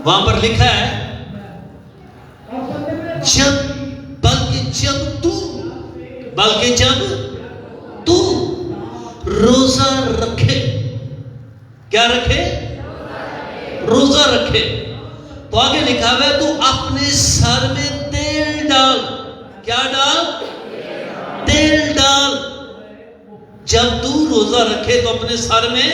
وہاں پر لکھا ہے بلکہ جب تو روزہ رکھے. کیا رکھے؟ روزہ رکھے. تو آگے لکھا ہوا ہے تو اپنے سر میں تیل ڈال. کیا ڈال؟ تیل ڈال. جب تو روزہ رکھے تو اپنے سر میں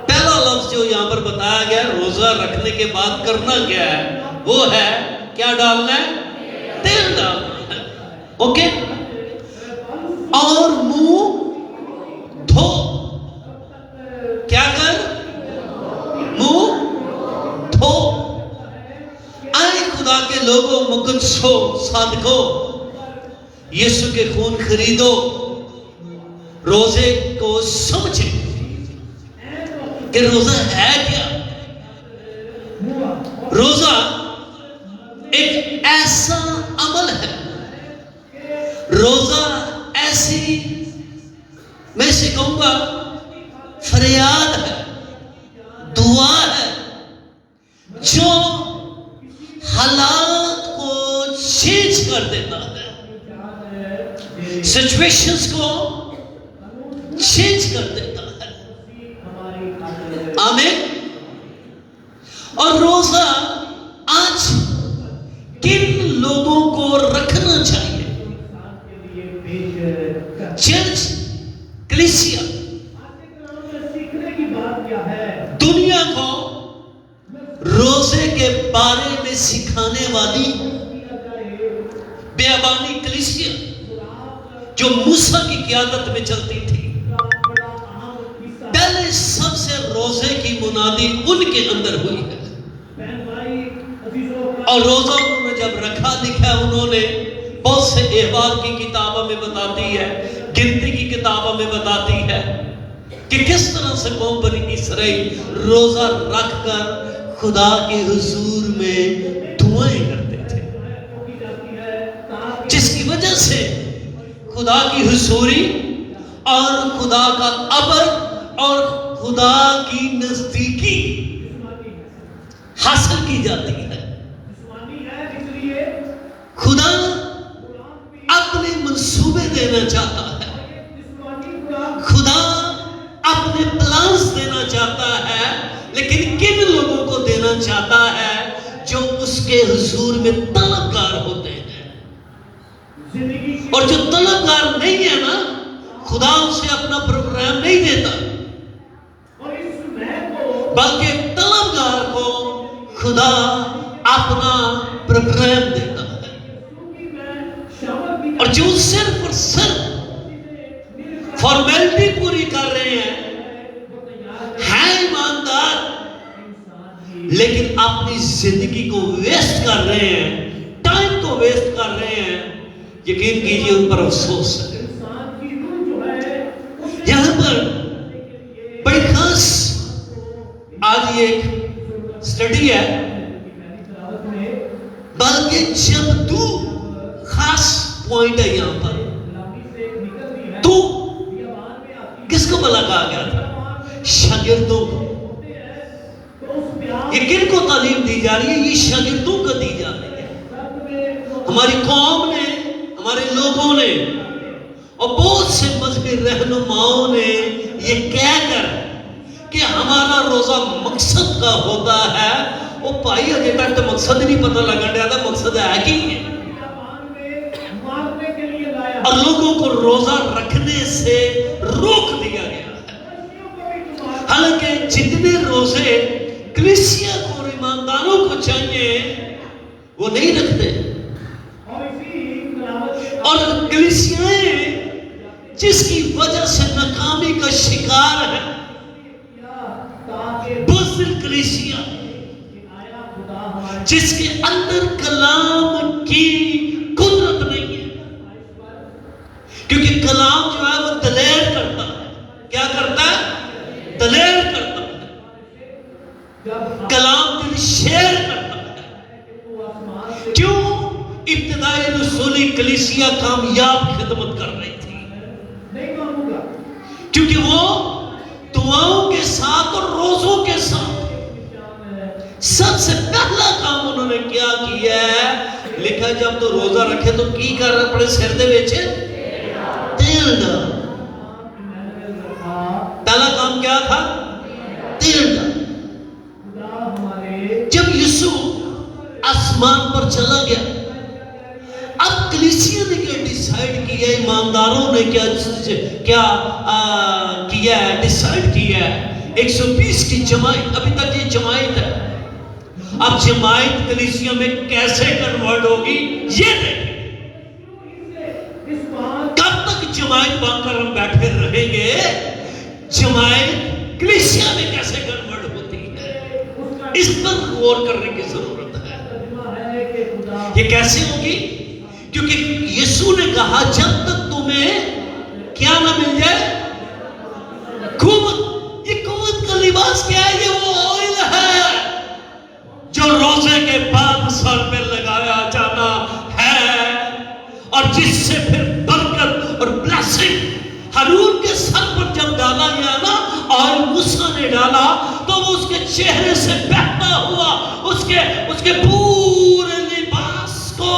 پہلا لفظ جو یہاں پر بتایا گیا روزہ رکھنے کے بعد کرنا کیا ہے وہ ہے کیا ڈالنا ہے؟ تیل ڈالنا ہے. اوکے. اور منہ دھو. کیا کر؟ منہ دھو. اے خدا کے لوگوں مقدسو صادقو یسوع کے خون خریدو. روزے کو سمجھے کہ روزہ ہے کیا. روزہ ایک ایسا عمل ہے. روزہ ایسی میں اسے کہوں گا فریاد ہے, دعا ہے جو حالات کو چینج کر دیتا ہے, سچویشنز کو چینج کر دیتا ہے. آمین. اور روزہ آج کن لوگوں کو رکھنا چاہیے؟ چرچ, کلیسیا, دنیا کو روزے کے بارے میں سکھانے والی بیابانی کلیسیا جو موسیٰ کی قیادت میں چلتی تھی. پہلے سب سے روزے کی منادی ان کے اندر ہوئی ہے. اور روزہ انہوں نے جب رکھا لکھا انہوں نے بہت سے احوال کی کتابوں میں بتاتی ہے, گنتی کی کتابوں میں بتاتی ہے کہ کس طرح سے قوم بنی اسرائیل روزہ رکھ کر خدا کے حضور میں دعائیں کرتے تھے, جس کی وجہ سے خدا کی حضوری اور خدا کا امر اور خدا کی نزدیکی حاصل کی جاتی ہے. خدا اپنے منصوبے دینا چاہتا ہے, خدا اپنے پلانز دینا چاہتا ہے, لیکن کن لوگوں کو دینا چاہتا ہے؟ جو اس کے حضور میں طلبگار ہوتے ہیں. اور جو طلبگار نہیں ہے نا, خدا اسے اپنا پروگرام نہیں دیتا, بلکہ طلبگار کو خدا اپنا پروگرام دیتا ہے. اور جو صرف اور صرف فارمیلٹی پوری کر رہے ہیں ایماندار, لیکن اپنی زندگی کو ویسٹ کر رہے ہیں, ٹائم کو ویسٹ کر رہے ہیں, یقین کیجئے ان پر افسوس ہے. یہاں پر بڑی خاص آج یہ ایک سٹڈی ہے, بلکہ جب تو خاص پوائنٹ ہے یہاں پر. تو کس کو بھلا کہا گیا تھا؟ شاگردوں کو. یہ کن کو تعلیم دی جا رہی ہے؟ یہ شاگردوں کو دی جا رہی ہے. ہماری قوم نے, ہمارے لوگوں نے اور بہت سے مذہبی رہنماؤں نے یہ کہہ کر کہ ہمارا روزہ مقصد کا ہوتا ہے, وہ بھائی ابھی تک تو مقصد ہی نہیں پتہ لگا رہا تھا مقصد ہے کہ اور لوگوں کو روزہ رکھنے سے روک دیا گیا ہے. حالانکہ جتنے روزے کلیسیا کو اور ایمانداروں کو چاہیے وہ نہیں رکھتے, اور کلیسیاں جس کی وجہ سے ناکامی کا شکار ہے, بزدل کلیسیا جس کے اندر کلام کی قدرت نہیں ہے, کیونکہ کلام جو ہے وہ دلیر کرتا ہے. کیا کرتا ہے؟ دلیر کرتا ہے. کلام دل شیر کرتا ہے. کیوں؟ ابتدائی رسولی کلیسیا کامیاب خدمت کر رہی تھی, کیونکہ وہ دعاؤں کے ساتھ اور روزوں کے سے پہلا کام انہوں نے کیا کیا ہے؟ لکھا ہے جب تو روزہ رکھے تو کی کر رہے پڑے سر دے ویچے تیل ڈال. پہلا کام کیا تھا؟ تیل ڈال. جب یسوع آسمان پر چلا گیا, اب کلیسیا نے کیا ڈیسائیڈ کیا ہے, ایمانداروں نے کیا کیا ہے, ڈیسائیڈ کیا ہے 120 کی جماعت. ابھی تک یہ جماعت ہے. اب جماعت کلیسیا میں کیسے کنورٹ ہوگی یہ دیکھیں. کب تک جماعت بن کر ہم بیٹھے رہیں گے؟ جماعت کلیسیا میں کیسے کنورٹ ہوتی ہے, اس پر غور کرنے کی ضرورت ہے. یہ کیسے ہوگی؟ کیونکہ یسوع نے کہا جب تک تمہیں کیا نہ مل جائے قوت. یہ قوت کا لباس کیا ہے؟ یہ وہ آئل ہے جو روزے کے بعد سر پہ لگایا جانا ہے, اور جس سے پھر برکت اور بلیسنگ. ہارون کے سر پر جب ڈالا گیا نا آئل, موسیٰ نے ڈالا تو وہ اس کے چہرے سے بہتا ہوا اس کے پورے لباس کو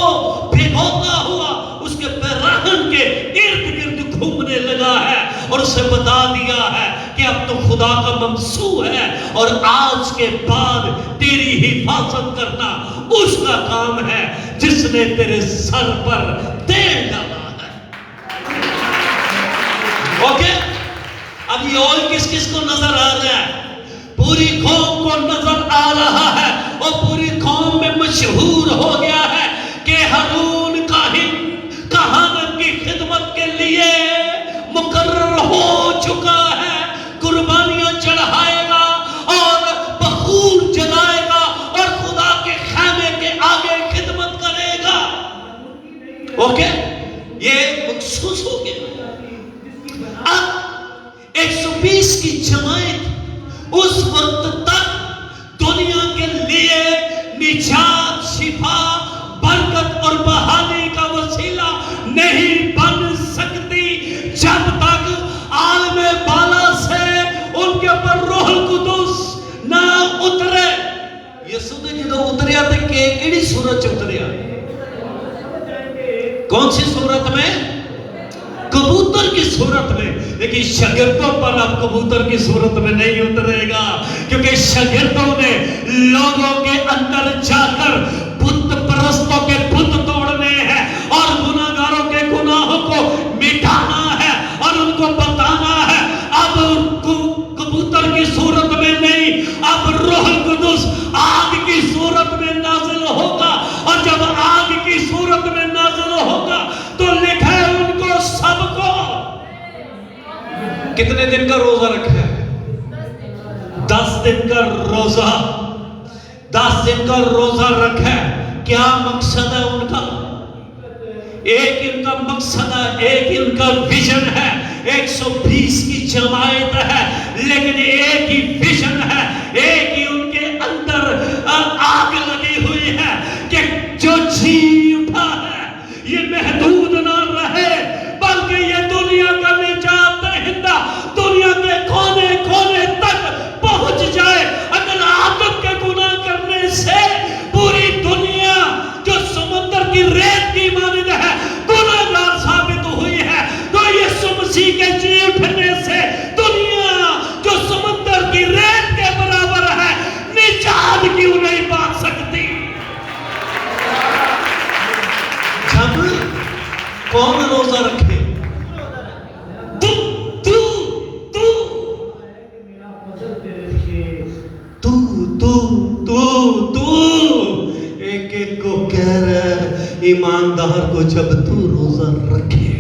بھگوتا ہوا اس کے پیراہن کے ارد گرد گھومنے لگا ہے, اور اسے بتا دیا ہے کہ اب تو خدا کا ممسوح ہے, اور آج کے بعد تیری حفاظت کرنا اس کا کام ہے جس نے تیرے سر پر تیل ڈالا ہے. اوکے, اب یہ آئل کس کس کو نظر آ رہا ہے؟ پوری قوم کو نظر آ رہا ہے, اور پوری قوم میں مشہور ہو گیا ہے کہ ہارون کہانت کی خدمت کے لیے مقرر ہو چکا ہے. قربانیاں چڑھائے گا اور بخور جلائے گا اور خدا کے خیمے کے آگے خدمت کرے گا. اوکے, یہ مخصوص ہو گیا. اب 120 کی جماعت اس وقت تک دنیا کے لیے نجات, شفا, برکت اور بحالی کا وسیلہ نہیں بن سکتی جب تک عالم بالا سے ان کے پر روح القدس نہ اترے. یسوع نے جدو اتریا تو کیڑی صورت اتریا؟ کون سی صورت میں؟ کبوتر کی صورت میں. لیکن شاگردوں پر اب کبوتر کی صورت میں نہیں اترے گا, کیونکہ شاگردوں نے لوگوں کے اندر جا کر بت پرستوں کے بت توڑنے ہیں اور گناہگاروں کے گناہوں کو مٹانا ہے اور ان کو بتانا ہے. اب کبوتر کی صورت میں نہیں, اب روح القدس آگ کی صورت میں نازل ہوگا, اور جب آگ کی صورت میں نازل ہوگا تو لکھا ہے ان کو سب کو کتنے دن کا روزہ رکھا ہے؟ 10 دن کا روزہ. 10 دن کا روزہ رکھا ہے. کیا مقصد ہے ان کا؟ ایک ان کا مقصد ہے, ایک ان کا ویژن ہے. 120 کی جماعت ہے لیکن ایک ہی ویژن ہے, ایک ہی ان کے اندر آگ لگی ہوئی ہے کہ جو جی اٹھا ہے یہ محدود نہ رہے بلکہ یہ دنیا کا نجات دہندہ دنیا کے کونے کونے تک پہنچ جائے. اگر آدم کے گناہ کرنے سے پوری دنیا جو سمندر کی ریت کی مانند ہے گناہگار ثابت ہوئی ہے, تو یسوع مسیح کے جی اٹھنے سے دنیا جو سمندر کی ریت کے برابر ہے نجات کیوں نہیں پا سکتی؟ جب کون روزہ رکھے؟ ایک ایک کو کہہ رہا ہے ایماندار کو جب تو روزہ رکھے.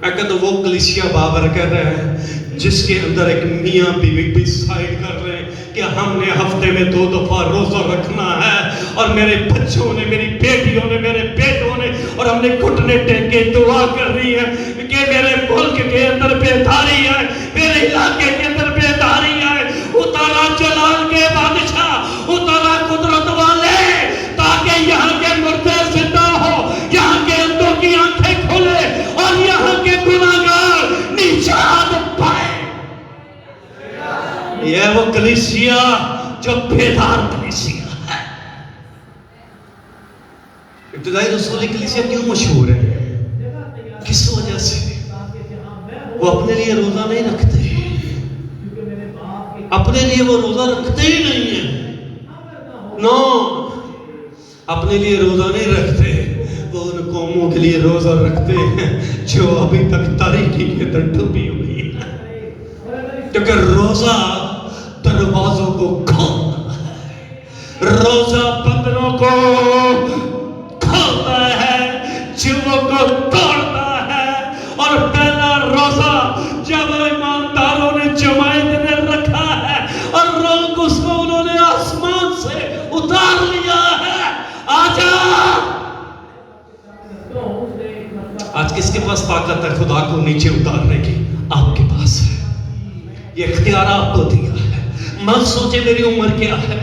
میں کہتا وہ کلیسیا بابر کہہ رہے ہیں جس کے اندر ایک میاں بیوی ڈیسائیڈ کر رہے ہیں کہ ہم نے ہفتے میں 2 دفعہ روزہ رکھنا ہے, اور میرے بچوں نے, میری بیٹیوں نے, میرے بیٹوں نے, اور ہم نے گھٹنے ٹیک کے دعا کر رہی ہے کہ میرے ملک کے اندر بیداری ہے, میرے علاقے کے اندر بیداری ہے. اتارا جلال کے بادشاہ, اتارا قدرت والے, تاکہ یہاں کے مردے زندہ ہو, یہاں کے اندھوں کی آنکھیں کھلے اور یہاں کے گناہگار نجات پائے. یہ وہ کلیسیا جو بیدار کلیسیا ہے. ابتدائی رسول کلیسیا کیوں مشہور ہے؟ کس وجہ سے؟ وہ اپنے لیے روزہ نہیں رکھتے. اپنے لیے وہ روزہ رکھتے ہی نہیں ہیں. نو، اپنے لیے روزہ نہیں رکھتے. وہ ان قوموں کے لیے روزہ رکھتے ہیں جو ابھی تک تاریکی کے اندر ڈوبی ہوئی ہے. کیونکہ روزہ دروازوں کو کھولتا ہے. روزہ بندروں کو کھولتا ہے، جیووں کو توڑتا ہے. اور پہلا روزہ جب ایمانداروں نے جماعت نے رکھا ہے اور روح القدس کو انہوں نے آسمان سے اتار لیا ہے. آجا، آج کس کے پاس طاقت ہے خدا کو نیچے اتارنے کی؟ آپ کے پاس ہے. یہ اختیار آپ کو دیا ہے. مت سوچے میری عمر کیا ہے،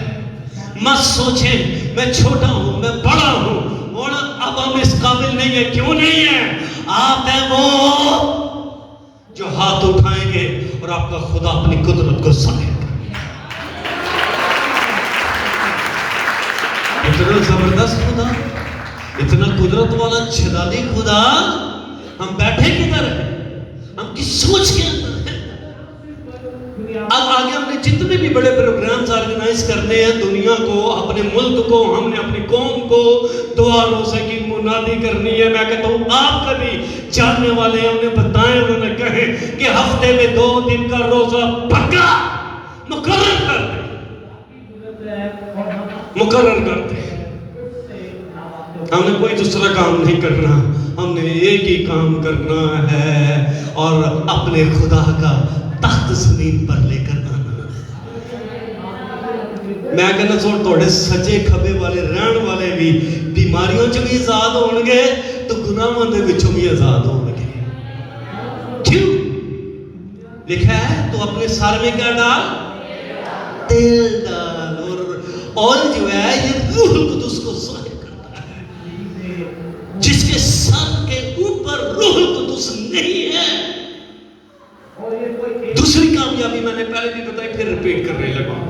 مت سوچے میں چھوٹا ہوں، میں بڑا ہوں اور اب ہم اس قابل نہیں ہیں. کیوں نہیں ہیں؟ آپ ہیں وہ جو ہاتھ اٹھائیں گے اور آپ کا خدا اپنی قدرت کو ظاہر کرے گا. اتنا زبردست خدا، اتنا قدرت والا جلالی خدا. ہم بیٹھے کدھر ہیں؟ ہم کس سوچ کے اندر ہیں؟ اب آگے ہم نے جتنے بھی بڑے پروگرامز آرگنائز کرنے ہیں دنیا کو، اپنے ملک کو، ہم نے اپنی قوم کو دعا روزے کی منادی کرنی ہے. میں کہتا ہوں آپ کبھی جاننے والے ہیں، انہیں بتائیں، انہوں نے کہے کہ ہفتے میں 2 دن کا روزہ پکا مقرر کر دیں، مقرر کر دیں. ہم نے کوئی دوسرا کام نہیں کرنا، ہم نے ایک ہی کام کرنا ہے اور اپنے خدا کا تخت زمین پر لے کر آنا ہے. میں کہنا سوڑ توڑے سجے کھبے والے رہن والے بھی بیماریوں چ بھی آزاد ہون گے تو گناہوں دے وچوں بھی آزاد ہون گے. کیوں؟ لکھا ہے تو اپنے سر میں کیا ڈال؟ تیل ڈال. اور آئل جو ہے یہ روح القدس کو ظاہر کرتا ہے. جس کے سر کے اوپر روح القدس نہیں ہے. دوسری کامیابی میں نے پہلے بھی بتائی، پھر ریپیٹ کرنے لگا،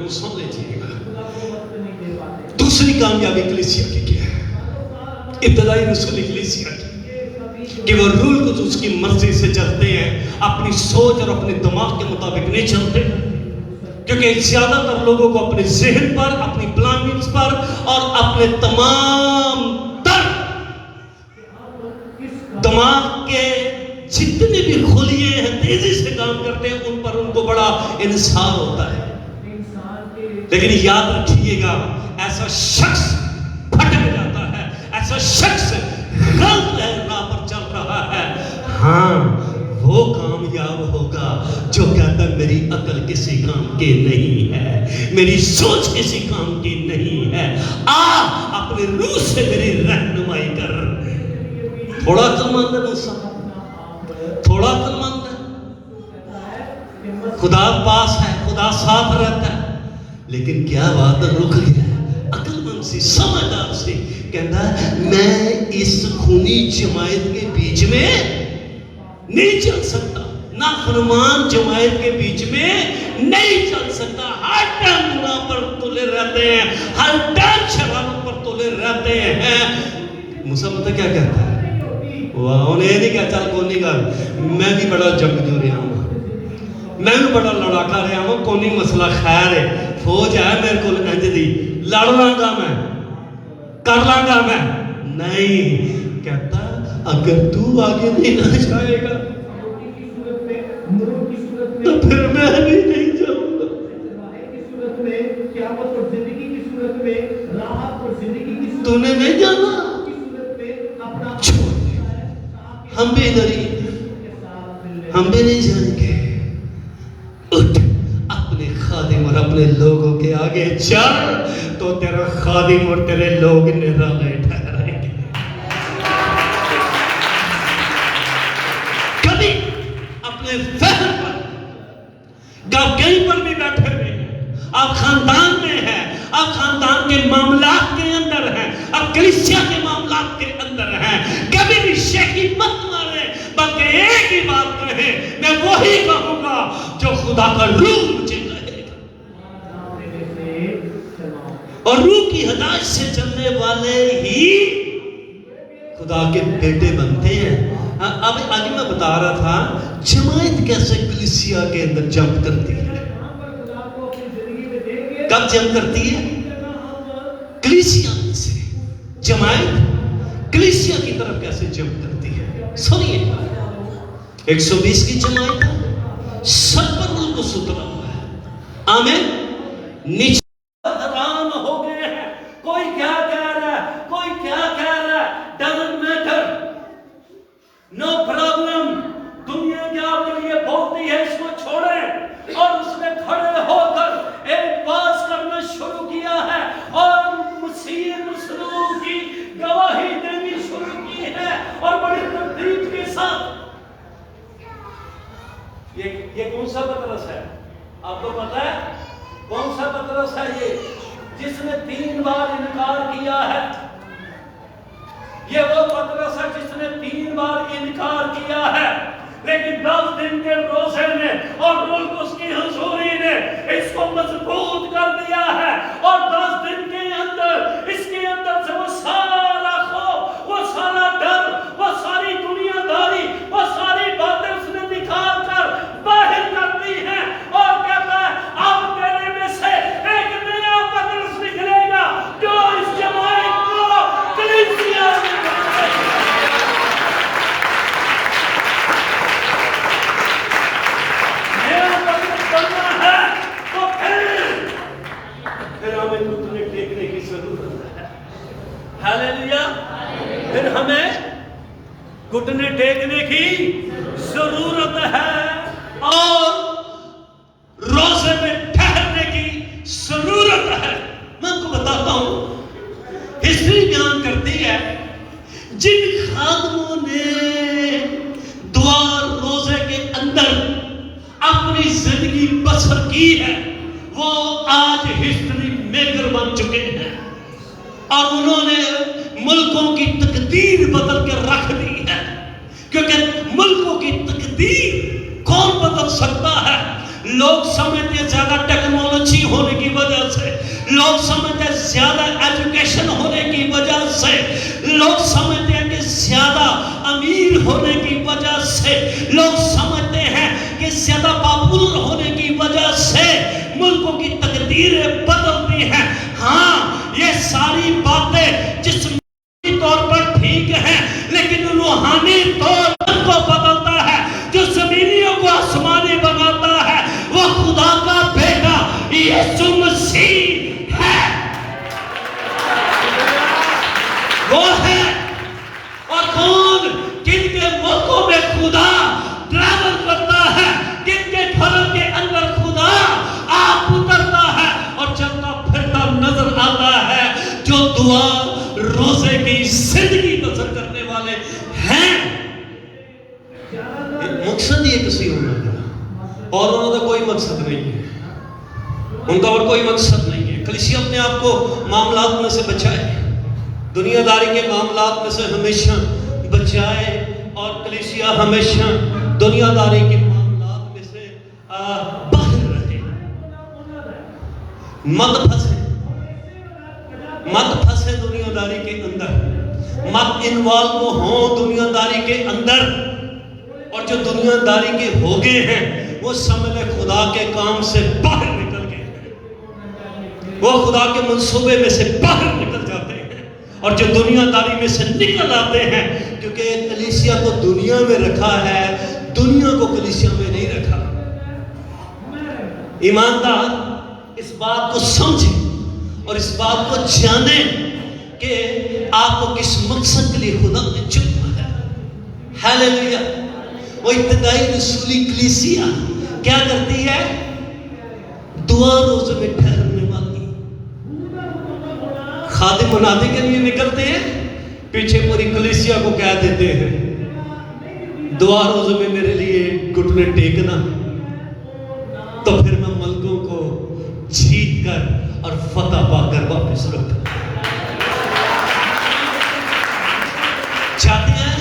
سن لیجیے گا. دوسری کامیابی کلیسیا کی کیا ہے؟ ابتدائی رسول کلیسیا کی کہ وہ روح القدس کی مرضی سے چلتے ہیں، اپنی سوچ اور اپنے دماغ کے مطابق نہیں چلتے. کیونکہ زیادہ تر لوگوں کو اپنے ذہن پر، اپنی پلاننگز پر اور اپنے تمام تر دماغ کے جتنے بھی خلیے ہیں تیزی سے کام کرتے ہیں ان پر ان کو بڑا انحصار ہوتا ہے. لیکن یاد رکھیے گا، ایسا شخص بھٹک جاتا ہے، ایسا شخص غلط راہ پر چل رہا ہے. ہاں وہ کامیاب ہوگا جو کہتا ہے میری عقل کسی کام کی نہیں ہے، میری سوچ کسی کام کی نہیں ہے، اپنے روح سے میری رہنمائی کر. تھوڑا عقل مند ہے موسیٰ، تھوڑا عقل مند ہے، خدا پاس ہے، خدا ساتھ رہتا ہے، لیکن کیا بات رک گیا ہے. عقل مند سی، سمجھدار سی کہتا ہے میں اس خونی جماعت کے بیچ میں نہیں چل سکتا، نافرمان جماعت کے بیچ میں نہیں چل سکتا. ہر ٹائم گناہ پر تلے رہتے ہیں، ہر ٹائم شرارت پر تلے رہتے ہیں. موسیٰ پتہ کیا کہتا ہے؟ انہیں یہ نہیں کہا چل کوئی نہیں گل، میں بھی بڑا جنگجو رہا ہوں، میں بھی بڑا لڑاکا رہا ہوں، کوئی مسئلہ خیر ہے، فوج ہے میرے کو انج دی، لڑ لاں گا میں، کر لاں گا میں. نہیں، کہتا اگر تو آگے نہیں نہ جائے گا تو پھر میں بھی نہیں جاؤں گا. تو نے نہیں جانا، چھوڑ دے، ہم بھی ادھر ہی، ہم بھی نہیں جائیں گے. اٹھ اپنے خادم اور اپنے لوگوں کے آگے چل تو تیرا خادم اور تیرے لوگ نرالے ٹھہریں گے. کبھی اپنے فہم پر آپ کہیں پر بھی بیٹھے ہوئے ہیں، آپ خاندان میں ہیں، آپ خاندان کے معاملات کے اندر ہیں، آپ کلیسیا کے معاملات کے اندر ہیں، کبھی بھی شیخی مت مارے، بلکہ ایک ہی بات کہیں، میں وہی کہوں گا جو خدا کا روح مجھے کہے. انہی کی ہدایت سے چلنے والے ہی خدا کے بیٹے بنتے ہیں۔ اب آگے میں بتا رہا تھا جماعت کیسے کلیسیا کے اندر جمپ کرتی ہے۔ کب جمپ کرتی ہے؟ کلیسیا میں سے جماعت کلیسیا کی طرف کیسے جمپ کرتی ہے؟ سنیے، 120 کی جماعت ہے، سب پر روح القدس اترا ہوا ہے، آمین۔ نیچے حیران ہو گئے ہیں، کوئی کیا کہہ رہا ہے، کوئی کیا کہہ رہا ہے، doesn't matter، no problem، دنیا کیا آپ کے لیے بولتی ہے اس کو چھوڑیں، اور اس نے کھڑے ہو کر ایک باز کرنا شروع کیا ہے اور مسیح مسلم کی گواہی دینی شروع کی ہے اور بڑی تقریب کے ساتھ۔ یہ کون سا پترس ہے؟ آپ کو پتا ہے کون سا پترس ہے؟ یہ جس نے 3 بار انکار کیا ہے۔ یہ وہ پترس ہے جس نے 3 بار انکار کیا ہے، لیکن 10 دن کے روزے نے اور روح القدس کی حضوری نے اس کو مضبوط کر دیا ہے، اور 10 دن کے اندر اس کے اندر سے وہ سارا خوف، وہ سارا ڈر، وہ ساری دنیا داری، وہ ساری باتیں اس نے نکال کر باہر کر دی ہیں، اور کہتا ہے اب تیرے میں سے ایک نیا پترس نکلے گا جو اس جماعت کو کلیسیا میں بنائے گا۔ پھر ہمیں گھٹنے ٹیکنے کی ضرورت ہے اور روزے میں ٹھہرنے کی ضرورت ہے۔ میں آپ کو بتاتا ہوں، ہسٹری بیان کرتی ہے جن خادموں نے دعا روزے کے اندر اپنی زندگی بسر کی ہے وہ آج ہسٹری میکر بن چکے ہیں، اور انہوں نے ملکوں کی تقدیر بدل کے رکھ دی ہے، کیونکہ ملکوں کی تقدیر کون بدل سکتا ہے؟ لوگ سمجھتے ہیں زیادہ ٹیکنالوجی ہونے کی وجہ سے، لوگ سمجھتے ہیں زیادہ ایجوکیشن ہونے کی وجہ سے، لوگ سمجھتے ہیں کہ زیادہ امیر ہونے کی وجہ سے، لوگ سمجھتے ہیں کہ زیادہ پاپولر ہونے کی وجہ سے ملکوں کی تقدیریں بدلتی ہیں۔ ہاں، یہ ساری باتیں جسمانی طور پر ٹھیک ہیں، لیکن روحانی طور کو بدلتا ہے۔ جو زمینیوں کو آسمانی بناتا ہے وہ خدا کا بیٹا یسوع مسیح ہے، وہ ہے۔ اور کون کن کے ملکوں میں خدا ٹریول کرتا ہے، کن کے گھروں کے اندر خدا آپ اترتا ہے اور چلتا پھرتا نظر آتا ہے، جو دعا روزے کی زندگی بسر کرنے والے ہیں۔ مقصد یہ کسی ہونا ہے، اور انہوں کا کوئی مقصد نہیں ہے، ان کا اور کوئی مقصد نہیں ہے۔ کلیسیا اپنے آپ کو معاملات میں سے بچائے، دنیا داری کے معاملات میں سے ہمیشہ بچائے، اور کلیسیا ہمیشہ دنیا داری کے معاملات میں سے باہر رہے۔ مت پھنسے دنیا داری کے اندر، مت انوالو ہوں دنیا داری کے اندر، اور جو دنیا داری کے ہو گئے ہیں وہ سمجھے خدا کے کام سے باہر نکل گئے ہیں، وہ خدا کے منصوبے میں سے باہر نکل جاتے ہیں، اور جو دنیا داری میں سے نکل آتے ہیں، کیونکہ کلیسیا کو دنیا میں رکھا ہے، دنیا کو کلیسیا میں نہیں رکھا۔ ایماندار اس بات کو سمجھیں اور اس بات کو جانیں کہ آپ کو کس مقصد کے لیے خدا نے چنا ہے۔ ہیلیلویا۔ وہ ابتدائی رسولی کلیسیا کیا کرتی ہے؟ دعا روزے میں ٹھہرنے والی خادم منادی کے لیے نکلتے ہیں، پیچھے پوری کلیسیا کو کہہ دیتے ہیں دعا روزے میں میرے لیے گھٹنے ٹیکنا، تو پھر میں ملکوں کو جیت کر اور فتح پا کر واپس لوٹوں۔ چاہتے ہیں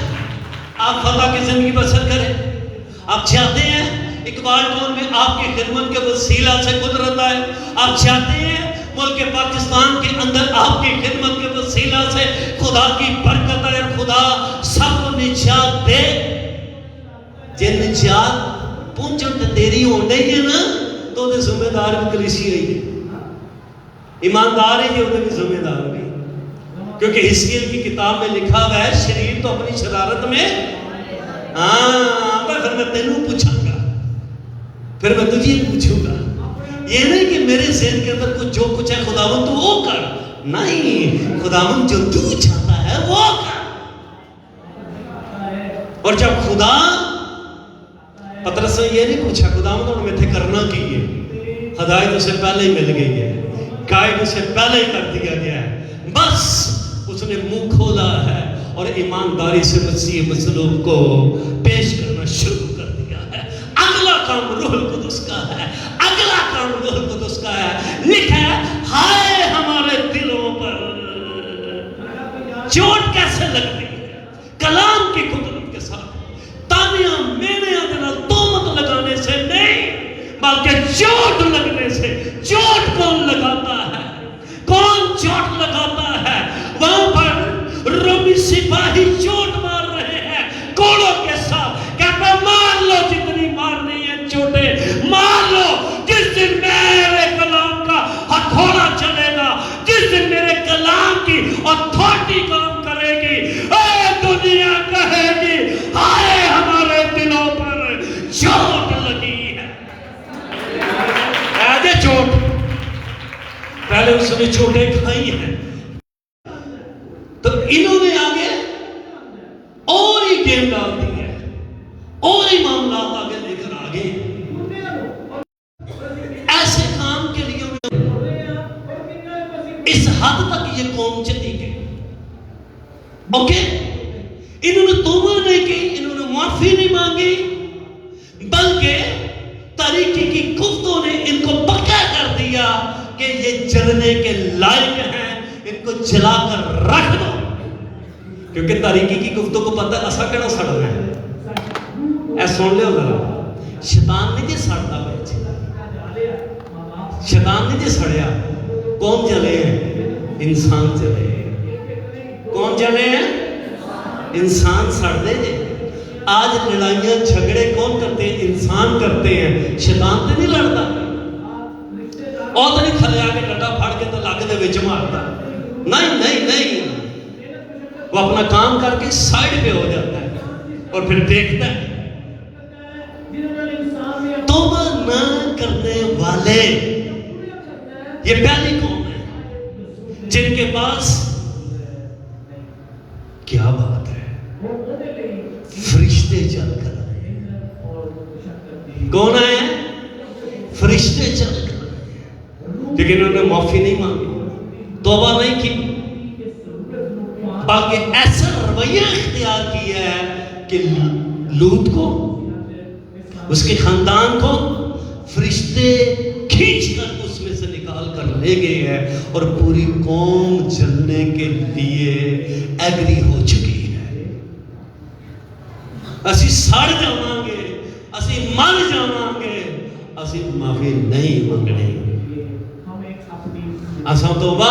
آپ فتح کی زندگی بسر کریں؟ آپ چاہتے ہیں اقبال ٹون میں آپ کی خدمت کے وسیلہ سے قدرت آئے؟ آپ چاہتے ہیں ملک پاکستان کے اندر آپ کی خدمت کے وسیلہ سے خدا کی برکت ہے، خدا سب کو نجات دے۔ جن نجات پہنچن تے دیری ہون ڈئی ہے نا تو دے ذمہ دار بھی کلیسیا ہی ہے، ایماندار ہی ہے، وہ بھی ذمہ دار بھی، کیونکہ حزقیل کی کتاب میں لکھا ہوا ہے شریر تو اپنی شرارت میں پھر میں تینوں پوچھوں گا، پھر میں تجھے پوچھوں گا۔ یہ نہیں کہ میرے ذہن کے اندر کچھ جو کچھ ہے خداوند تو وہ کر، نہیں، خداوند جو تو چاہتا ہے وہ کر۔ اور جب خدا پترس نے یہ نہیں پوچھا خداوند اور میں تھے کرنا کی ہے، ہدایت اسے پہلے ہی مل گئی ہے، گائیڈ اسے پہلے ہی کر دیا گیا ہے، بس اس نے منہ کھولا ہے اور ایمانداری سے مسیح مصلوب کو پیش کرنا شروع کر دیا ہے۔ اگلا کام روح القدس کا ہے، اگلا کام روح القدس کا ہے۔ لکھا ہے ہائے ہمارے دلوں پر چوٹ کیسے لگتی ہے، کلام کی قدرت کے ساتھ، تانیاں مینیاں دنال تومت لگانے سے نہیں بلکہ چوٹ لگنے سے۔ چوٹ کون لگاتا ہے؟ کون چوٹ لگاتا ہے؟ وہاں پر رومی سپاہی چوٹ مار رہے ہیں کوڑوں کے ساتھ، کہتا مار لو جتنی مارنی ہے چوٹیں مار لو، جس دن میرے کلام کا ہتھوڑا چلے گا، جس دن میرے کلام کی اتھارٹی کام کرے گی، اے دنیا کہے گی ہائے ہمارے دلوں پر چوٹ لگی ہے۔ ایدے چوٹ پہلے اس نے چوٹیں کھائی ہیں، تو انہوں نے آگے اور ہی گیم ڈال دی ہے، اور ہی معاملات آگے لے کر آگے ایسے کام کے لیے اس حد تک یہ قوم چلی گئی۔ اوکے، انہوں نے توبہ نہیں کی، انہوں نے معافی نہیں مانگی، بلکہ طریقے کی گفتوں نے ان کو پکا کر دیا کہ یہ جلنے کے لائق ہیں، ان کو جلا کر رکھ دو، کیونکہ تاریکی کی گفتوں کو پتہ ہے اسا کہنا سڑ رہا ہے۔ اے سن لے ذرا، شیطان نہیں جی سڑتا بیچ، شیطان نہیں جی سڑیا، کون جلے ہیں؟ انسان جلے ہیں۔ کون جلے ہیں؟ انسان سڑ دے جے۔ آج لڑائیاں جھگڑے کون کرتے ہیں؟ انسان کرتے ہیں، شیطان تو نہیں لڑتا، اور تو نہیں تھلے آگے ڈٹا پھاڑ کے تو لاکھ دے وچ مارتا، نہیں نہیں نہیں، وہ اپنا کام کر کے سائیڈ پہ ہو جاتا ہے اور پھر دیکھتا ہے۔ توبہ نہ کرنے والے یہ پہلی قوم ہے جن کے پاس کیا بات ہے، فرشتے چل کر آئے۔ کون آئے ہیں؟ فرشتے چل کر آئے، لیکن انہوں نے معافی نہیں مانگی، توبہ نہیں کی، بلکہ ایسا رویہ اختیار کیا ہے کہ لوط کو، اس کے خاندان کو فرشتے کھینچ کر اس میں سے نکال کر لے گئے ہیں، اور پوری قوم جلنے کے لیے ایگری ہو چکی ہے۔ اسی سڑ جاواں گے، اسی مر جاواں گے، اسی معافی نہیں مانگنے، اساں توبہ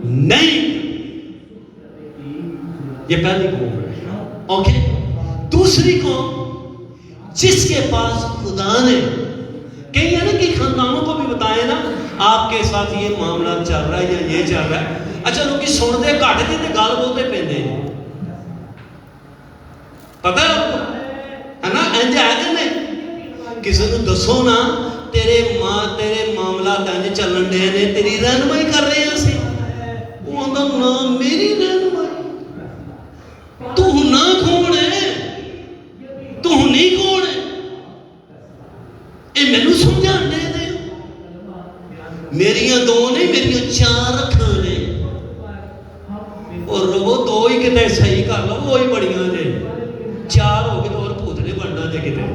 نہیں۔ یہ پہلی قوم ہے۔ اوکے، دوسری قوم جس کے پاس خدا نے، کہیں ہے نا کہ خاندانوں کو بھی بتائے نا آپ کے ساتھ یہ معاملہ چل رہا ہے یا یہ چل رہا ہے، اچھا لوگ سن دے گھٹ دے تے گل بولتے پیندے ہیں، پتہ ہے آپ کو، ہے نا؟ انج ہے کہ نہیں؟ کسی نے دسو نا تیرے معاملات انج چلن دے نے، تیری رہنمائی کر رہے ہیں اسی، وہ آندا نا میری رہنمائی، تو نہ کون ہے، تو نہیں کون ہے، اے مینوں سمجھان دے دے، میریاں دو نہیں میریاں چار رکھاں نے، اور وہ دو ہی کتے صحیح کر لو، وہی بڑیاں نے، چار ہو گئے تو اور پوتنے بننا جے کتے،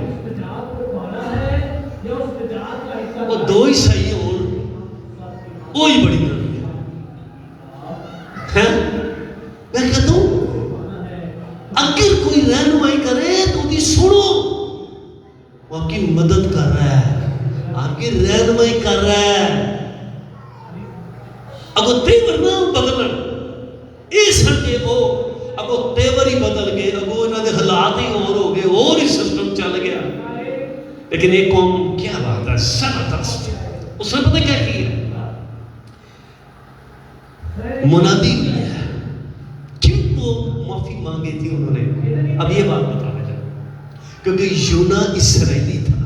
وہ دو ہی صحیح ہو وہی بڑیاں ہیں۔ میں کہتا ہوں اگر کوئی رہنمائی کرے تو دی سنو، وہ آپ کی مدد کر رہا ہے، آپ کی رہنمائی کر رہا ہے، اگو تیور نہ بدلن یہ سنگے وہ اگو تیور ہی بدل گئے، اگو انہوں نے حالات ہی اور ہو گئے، اور ہی سسٹم چل گیا. لیکن ایک قوم کیا بات ہے، زبردست، اس نے پتہ کیا کیا، منادی ہوئی ہے. کیوں وہ معافی مانگی تھی انہوں نے؟ اب یہ بات بتا رہے جائے، کیونکہ یونا اسرائیلی تھا.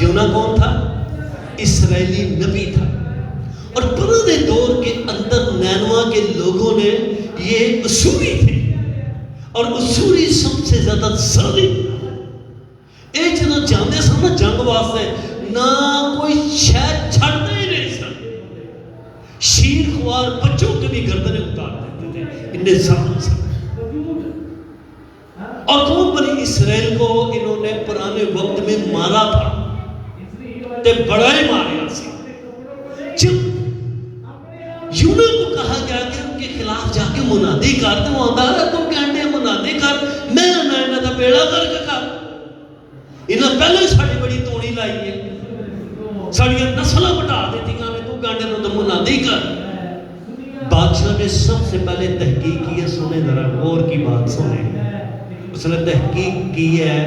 یونا کون تھا؟ اسرائیلی نبی تھا. اور پرانے دور کے اندر نینوا کے لوگوں نے یہ اسوری تھے، اور اسوری سب سے زیادہ ظالم. ایک جنہوں جاندے سن نا جنگ واسطے، نہ کوئی شاید چھڑتے ہی نہیں سن، شیر خوار بچوں کے بھی گردنیں اتار دیتے تھے، انہیں ظالم سن. اور قوم بنی اسرائیل کو انہوں نے پرانے وقت میں مارا تھا، تے بڑا ہی ماریا سی. جب یونا کو کہا گیا کہ ان کے خلاف جا کے منادی کر، تو وہ آدھا ہے تو کہنے منادی کر، میں نہ انہوں دا بیڑا کر کے کر. انہوں پہلے ساڑی بڑی توڑی لائی ہے، ساڑی نسلہ بٹا دیتی کہنے تو کہنے تو منادی کر. بادشاہ نے سب سے پہلے تحقیق کی ہے، سنے ذرا غور کی بات سنے. اس نے تحقیق کی ہے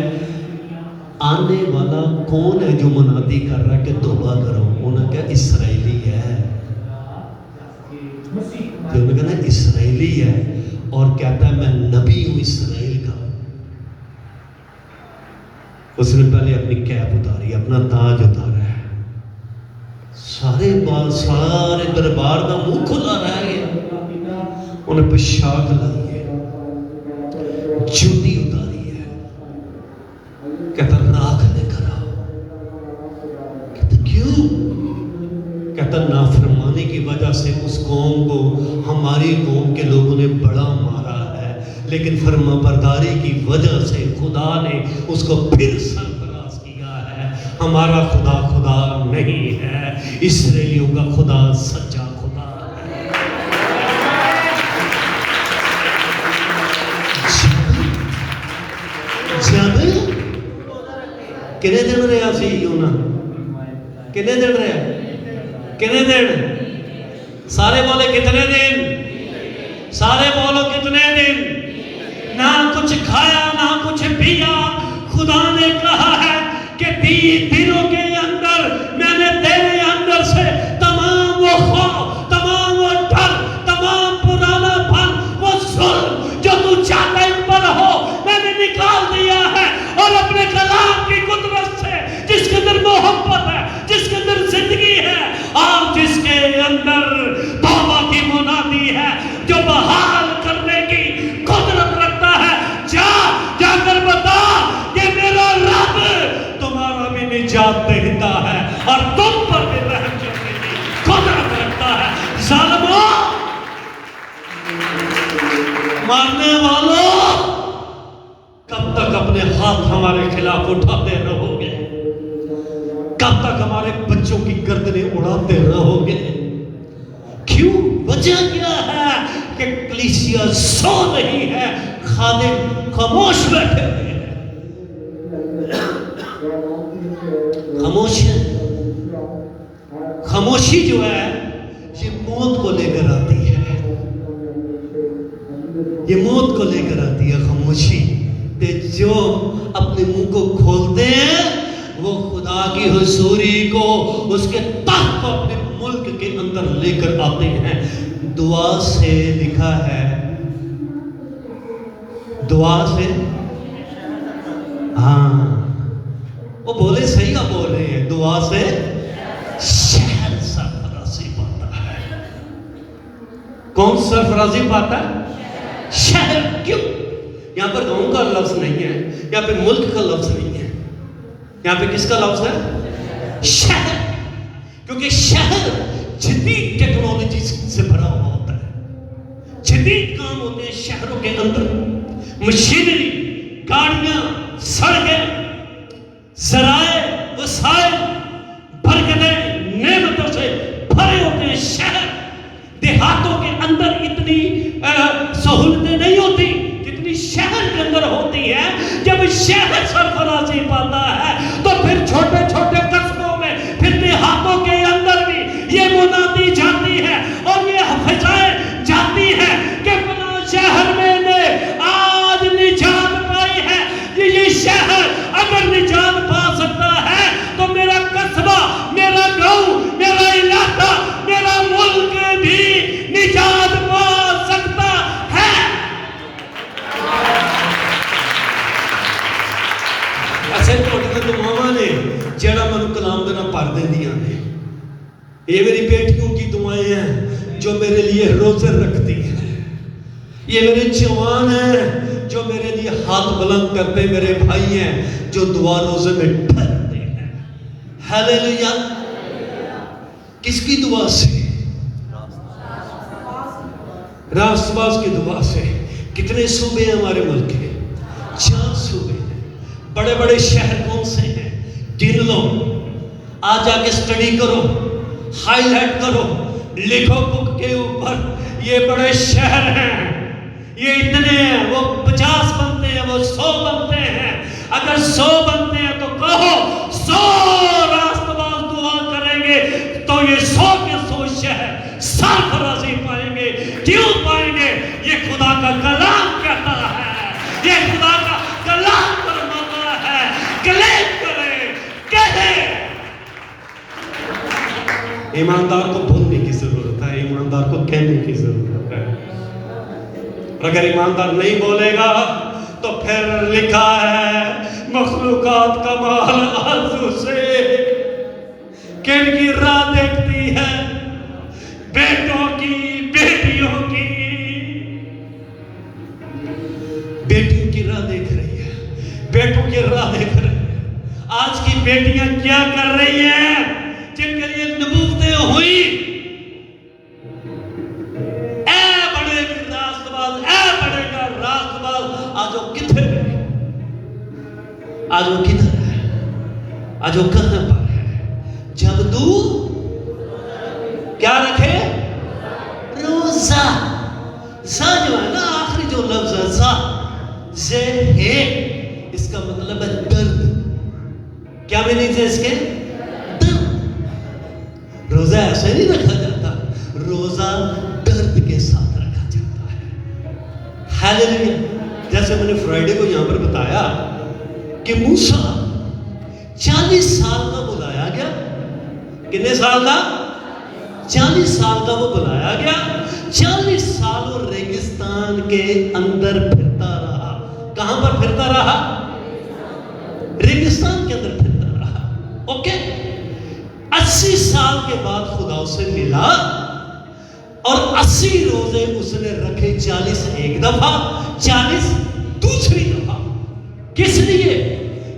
آنے والا کون ہے جو منادی کر رہا ہے کہ توبہ کرو. انہوں نے کہا اسرائیلی ہے. انہوں نے کہا اسرائیلی ہے اور کہتا ہے میں نبی ہوں اسرائیل کا. اس نے پہلے اپنی کیپ اتاری، اپنا تاج اتارا ہے، سارے بال سارے دربار کا منہ کھلا رہ گیا. انہیں پوشاک لائی ہے، جوتی اتاری ہے، کہتا راکھ لے کر آؤ. کہتا کیوں؟ کہتا نافرمانی کی وجہ سے اس قوم کو ہماری قوم کے لوگوں نے بڑا مارا ہے، لیکن فرما برداری کی وجہ سے خدا نے اس کو پھر سرفراز کیا ہے. ہمارا خدا خدا نہیں ہے، اسرائیلیوں کا خدا سچا خدا ہے. جب کنے دن رہا سی یونا؟ کنے دن رہا؟ کنے دن؟ سارے بولے کتنے دن؟ سارے بولو کتنے دن؟ نہ کچھ کھایا نہ کچھ پیا. خدا نے کہا ہے کہ 30 دنوں کے اندر میں نے تیرے اندر سے تمام وہ خوف، تمام وہ ڈر، تمام پرانا پن، وہ ظلم جو تو چاہتا ان پر ہو، میں نے نکال دیا ہے. اور اپنے کلام کی قدرت سے، جس کے اندر محبت ہے، جس کے اندر زندگی ہے، اور جس کے اندر توبہ کی منادی ہے، جو بحال کرنے کی قدرت رکھتا ہے، جا کر بتا کہ میرا رب تمہارا بھی نجات دیتا ہے اور تم پر بھی رحم کرنے کی قدرت رکھتا ہے. ظالموں، مارنے والوں، کب تک اپنے ہاتھ ہمارے خلاف اٹھاتے رہو گے؟ کب تک ہمارے بچوں کی گردنیں اڑاتے رہو گے؟ کیوں؟ وجہ کیا ہے کہ کلیسیا سو نہیں ہے، خادم خاموش بیٹھے ہوئے ہیں. خاموش ہے. خاموشی جو ہے یہ موت کو لے کر آتی ہے، یہ موت کو لے کر آتی ہے خاموشی. جو اپنے منہ کو کھولتے ہیں وہ خدا کی حضوری کو، اس کے تخت کو اپنے ملک کے اندر لے کر آتے ہیں. دعا سے لکھا ہے، دعا سے، ہاں وہ بولے صحیح کا بول رہے ہیں، دعا سے شہر سرفرازی پاتا ہے. کون سرفرازی پاتا ہے؟ شہر. کیوں؟ یہاں پر گاؤں کا لفظ نہیں ہے، یہاں پہ ملک کا لفظ نہیں ہے، یہاں پہ کس کا لفظ ہے؟ شہر. کیونکہ شہر جدید ٹیکنالوجی سے بھرا ہوا ہوتا ہے، جدید کام ہوتے ہیں شہروں کے اندر، مشینری، گاڑیاں، سڑکیں، ذرائع، وسائل، برکتیں، نعمتوں سے بھرے ہوتے ہیں شہر. دیہاتوں کے اندر اتنی سہولتیں نہیں ہوتی جتنی شہر کے اندر ہوتی ہے. جب شہر سرفرازی پاتا ہے تو پھر چھوٹے چھوٹے قصبوں میں، پھر دیہاتوں کے اندر بھی یہ منادی جاتی ہے، آمدنا پر دیا نے. یہ میری بیٹیوں کی دعائیں ہیں جو میرے لیے روزے رکھتی ہیں. یہ میرے جوان ہیں جو میرے لیے ہاتھ بلند کرتے. میرے بھائی ہیں جو دعا روزے میں ٹھہرتے ہیں. ہیلیلویا. کس کی دعا سے؟ راست باز کی دعا سے. کتنے صوبے ہیں ہمارے ملک کے؟ 4 صوبے ہیں. بڑے بڑے شہر کون سے ہیں؟ گن لو. آج جا کے سٹڈی کرو, ہائی لائٹ کرو, لکھو بک کے اوپر. یہ بڑے شہر ہیں, یہ اتنے ہیں. وہ 50 بنتے ہیں, وہ 100 بنتے ہیں. اگر 100 بنتے ہیں تو کہو 100 راست باز دعا کریں گے تو یہ 100 کے 100 شہر سرفرازی پائیں گے. کیوں پائیں گے؟ یہ خدا کا کلام کہتا ہے, یہ خدا کا کلام فرماتا ہے. کلیم کریں, کہیں. ایماندار کو بولنے کی ضرورت ہے, ایماندار کو کہنے کی ضرورت ہے. اگر ایماندار نہیں بولے گا تو پھر لکھا ہے مخلوقات کا مال آرزو سے کن کی راہ دیکھتی ہے, بیٹوں کی, بیٹیوں کی. بیٹیوں کی راہ دیکھ رہی ہے, بیٹوں کی راہ دیکھ رہی ہے. آج کی بیٹیاں کیا کر رہی ہیں جن کے لیے نبوتیں ہوئی؟ اے بڑے گا راست باز, اے بڑے گا راست باز. آج وہ کدھر ہے؟ آج وہ کدھر ہے؟ آج وہ کہاں پر ہے؟ جب تو کیا رکھے؟ روزہ. زا جو ہے نا, آخری جو لفظ ہے زا, زے ہے, اس کا مطلب ہے درد. کیا میننگ ہے اس کے؟ درد. روزہ ایسے نہیں رکھا جاتا, روزہ درد کے ساتھ رکھا جاتا ہے. ہیلیلویا. جیسے میں نے فرائیڈے کو یہاں پر بتایا کہ موسیٰ 40 سال کا بلایا گیا. کتنے سال کا؟ 40 سال کا وہ بلایا گیا. 40 سال وہ ریگستان کے اندر پھرتا رہا. کہاں پر پھرتا رہا؟ ریگستان کے اندر پھرتا رہا. اوکے. 80 سال کے بعد خدا اسے ملا اور 80 روزے اس نے رکھے. 40 ایک دفعہ, 40 دوسری دفعہ. کس لیے؟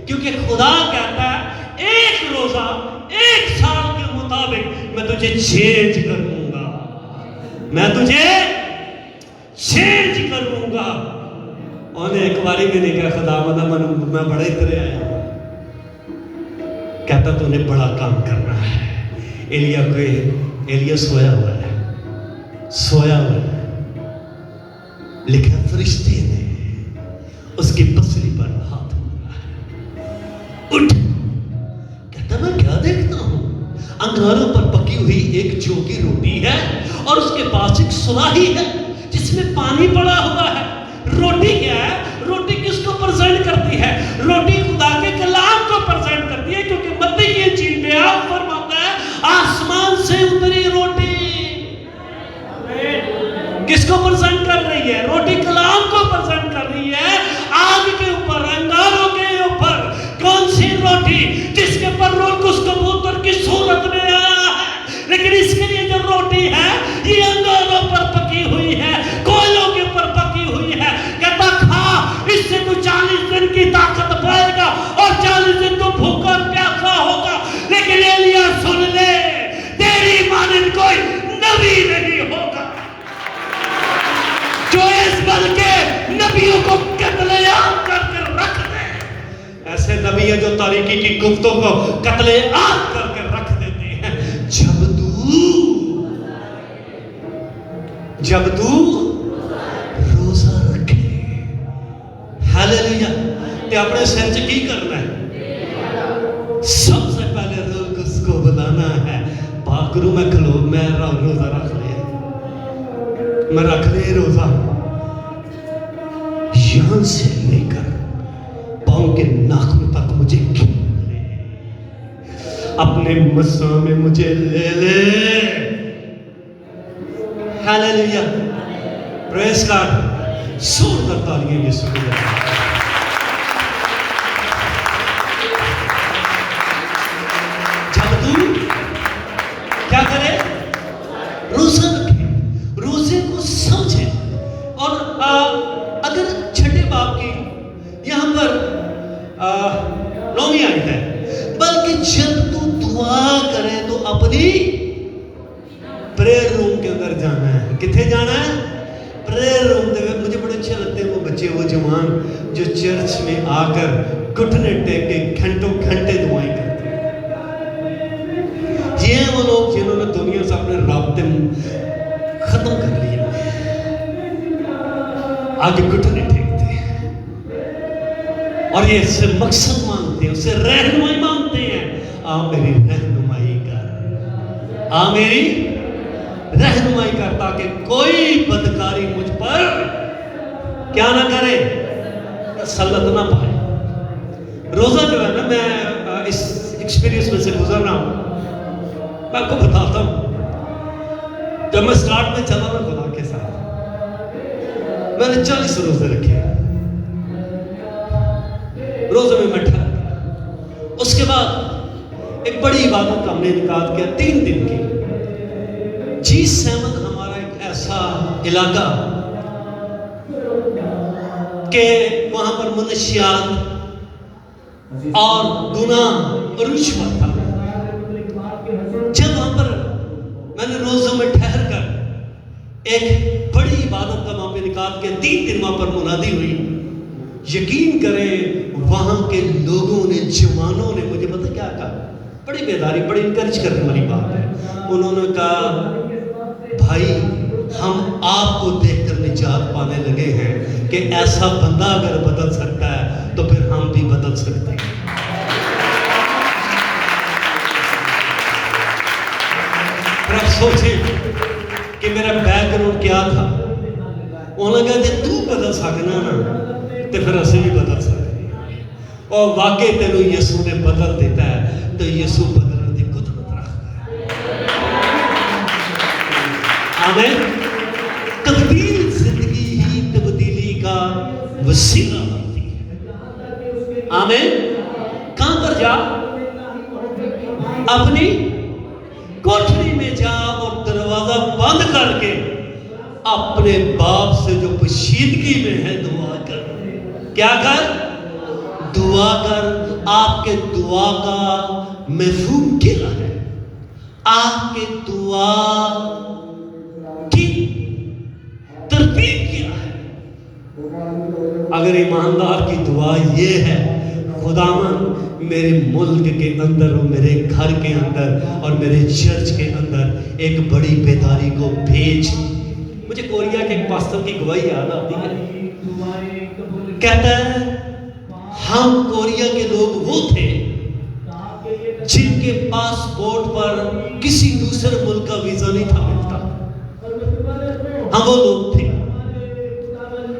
کیونکہ خدا کہتا ہے ایک روزہ 1 سال کے مطابق میں تجھے چینج کروں گا, میں تجھے چینج کروں گا. اور ایک باری میں نے کہا خدا میں بڑے طرح آیا. کہتا تو نے بڑا کام کرنا ہے. ایلیا سویا ہوا ہے, سویا ہوا ہے. لکھا فرشتے نے اس کی پسلی پر ہاتھ مارا ہے. اٹھ. کہتا میں کیا دیکھتا ہوں؟ انگاروں پر پکی ہوئی ایک جو کی روٹی ہے اور اس کے پاس ایک سراہی ہے جس میں پانی پڑا ہوا ہے. روٹی کیا ہے؟ روٹی کس کو پرزینٹ کرتی ہے؟ روٹی خدا کے کلام کو پرزینٹ کرتی ہے, کیونکہ متی کی انجیل میں آپ فرماتا ہے آسمان سے اتری روٹی. کس کو پرزینٹ کر رہی ہے؟ روٹی کلام کو پرزینٹ کر رہی ہے. آگ کے اوپر, انگاروں کے اوپر. کون سی روٹی؟ جس کے پر روح اس کبوتر کی صورت میں آیا ہے. لیکن اس کے لیے جو روٹی ہے یہ انگاروں پر پکی ہوئی ہے, کوئلوں کے اوپر پکی ہوئی ہے. کہتا کھا, اس سے تو 40 دن کی طاقت پائے گا اور 40 دن تو بھوکا اور پیاسا ہوگا. لیکن ایلیا سن لے, تیری مانند کوئی نبی نہیں ہوگا جو اس بلکہ نبیوں کو قتل عام کر کے رکھ دے. ایسے نبی ہیں جو تاریکی کی گفتوں کو قتل عام کر کے رکھ دیتے ہیں. جب تو روزہ رکھے, ہیلیلویا, تے اپنے سر سے کی کرنا ہے؟ سب سے پہلے روح اس کو بتانا ہے پاک روح میں کھلو, میں روزہ رکھ لے, میں رکھ لے روزہ. یہاں سے لے کر پاؤں کے ناخن تک مجھے کھینچ لے, اپنے مسا میں مجھے لے لے. ہیلیلویا. پریز گاڈ. زوردار تالیاں یسوع کے لیے. جب تو دعا کرے تو اپنی پریئر روم کے اندر جانا ہے. کتنے جانا ہے؟ پریئر روم. مجھے بڑے اچھے لگتے ہیں وہ بچے، وہ جوان جو چرچ میں آ کر گھٹنے ٹیک کے گھنٹوں گھنٹے دعائیں کرتے ہیں. یہ ہیں وہ لوگ جنہوں نے دنیا سے اپنے رابطے ختم کر لیے، آگے گھٹنے ٹیکتے ہیں اور یہ اس سے مقصد مانگتے ہیں، اس سے رہنمائی مانگتے ہیں. آ میری رہنمائی کر، آ میری رہنمائی کر، تاکہ کوئی بدکاری مجھ پر کیا نہ کرے، تسلط نہ پائے. روزہ جو ہے نا، میں اس ایکسپیرینس میں سے گزر رہا ہوں. میں آپ کو بتاتا ہوں، جب میں سٹارٹ میں چلا نا خدا کے ساتھ، میں نے 40 روزے رکھے. روزے میں میں ٹھہر گیا. اس کے بعد ایک بڑی عبادت ہم نے انعقاد کیا 3 دن کی. G7 ہمارا ایک ایسا علاقہ کہ وہاں پر منشیات اور گناہ اور رشوت تھا. جب وہاں پر میں نے روزوں میں ٹھہر کر ایک بڑی عبادت کا وہاں پہ انعقاد کیا، 3 دن وہاں پر منادی ہوئی. یقین کریں وہاں کے لوگوں نے، جوانوں نے مجھے پتہ کیا کہا، بڑی بیداری، بڑی انکریج کرنے والی بات ہے. انہوں نے کہا بھائی ہم آپ کو دیکھ کر نجات پانے لگے ہیں کہ ایسا بندہ اگر بدل سکتا ہے تو پھر ہم بھی بدل سکتے ہیں. پھر آپ سوچیں کہ میرا بیک گراؤنڈ کیا تھا. انہوں نے کہا کہ تو بدل سکنا نا تو پھر اسے بھی بدل سکتے ہیں. اور واقعی تینوں یسوع نے بدل دیتا ہے تو یسوع بدلنے کی قدرت رکھتا ہے. آمین. تبدیل زندگی ہی تبدیلی کا وسیلہ بنتی ہے. آمین. کہاں پر جا؟ اپنی کوٹھری میں جا اور دروازہ بند کر کے اپنے باپ سے جو پوشیدگی میں ہے دعا کر. کیا کر؟ دعا کر. آپ کے دعا کا مفہوم کیا ہے؟ آپ کے دعا کی ترتیب کیا ہے؟ اگر ایماندار کی دعا یہ ہے، خداوند میرے ملک کے اندر اور میرے گھر کے اندر اور میرے چرچ کے اندر ایک بڑی بیداری کو بھیج. مجھے کوریا کے ایک پاسٹر کی گواہی یاد آتی ہے. کہتا ہے ہم کوریا کے لوگ وہ تھے جن کے پاسپورٹ پر کسی دوسرے ملک کا ویزا نہیں تھا ملتا. ہم وہ لوگ تھے.